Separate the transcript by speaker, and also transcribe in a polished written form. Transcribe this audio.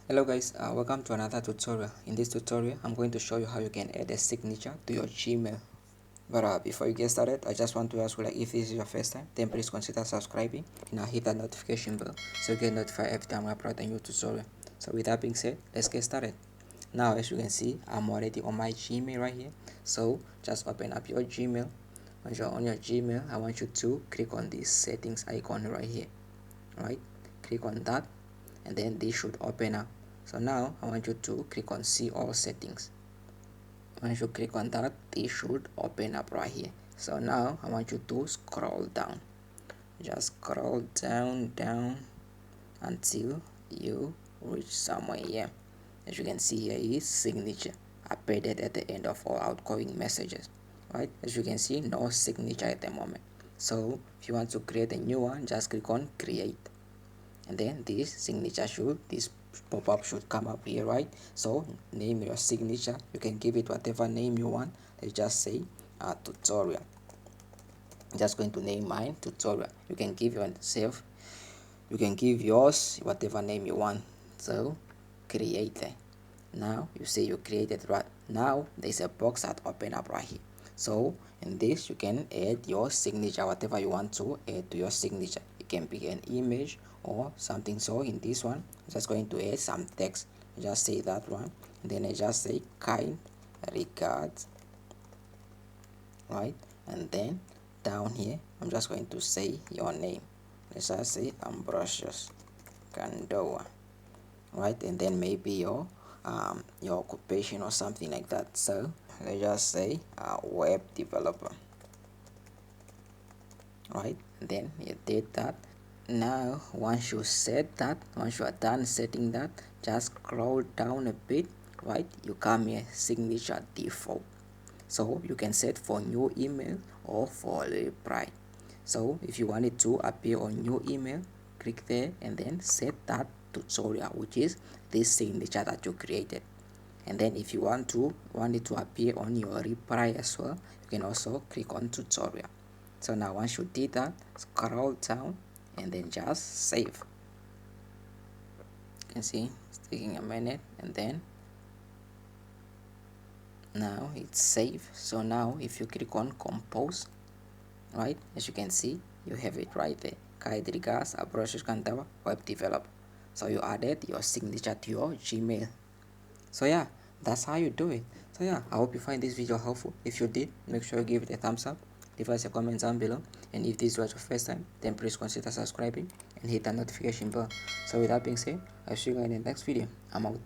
Speaker 1: Hello guys, welcome to another tutorial. In this tutorial, I'm going to show you how you can add a signature to your Gmail. But before you get started, I just want to ask you, like, if this is your first time, then please consider subscribing and hit that notification bell so you get notified every time I upload a new tutorial. So with that being said, let's get started. Now, as you can see, I'm already on my Gmail right here. So just open up your Gmail. Once you're on your Gmail, I want you to click on this settings icon right here. Right? Click on that, and then this should open up. So now I want you to click on see all settings. Once you click on that, this should open up right here. So now I want you to scroll down. Just scroll down until you reach somewhere here. As you can see, here is signature appended at the end of all outgoing messages. Right? As you can see, no signature at the moment. So if you want to create a new one, just click on create, and then this signature this pop-up should come up here, right? So name your signature. You can give it whatever name you want. Let's just say tutorial. I'm just going to name mine tutorial. You can give yours whatever name you want. So create it. Now you say you created, right? Now there's a box that open up right here. So in this, you can add your signature, whatever you want to add to your signature. It can be an image or something. So in this one, I'm just going to add some text. Just say that one, and then I just say kind regards, right? And then down here, I'm just going to say your name. Let's just say Ambrosius Kandowa, right? And then maybe your occupation or something like that. So let's just say web developer, right? And then you did that. Now once you are done setting that, just scroll down a bit, right? You come here, signature default. So you can set for new email or for reply. So if you want it to appear on new email, click there and then set that tutorial, which is this signature that you created. And then if you want it to appear on your reply as well, you can also click on tutorial. So now once you did that, scroll down and then just save. You can see it's taking a minute, and then now it's saved. So now if you click on compose, right, as you can see, you have it right there. Kind regards, Ambrosius Kandowa, web developer. So you added your signature to your Gmail. So yeah, that's how you do it. So yeah, I hope you find this video helpful. If you did, make sure you give it a thumbs up, leave us a comment down below, and if this was your first time, then please consider subscribing and hit that notification bell. So with that being said, I'll see you guys in the next video. I'm out.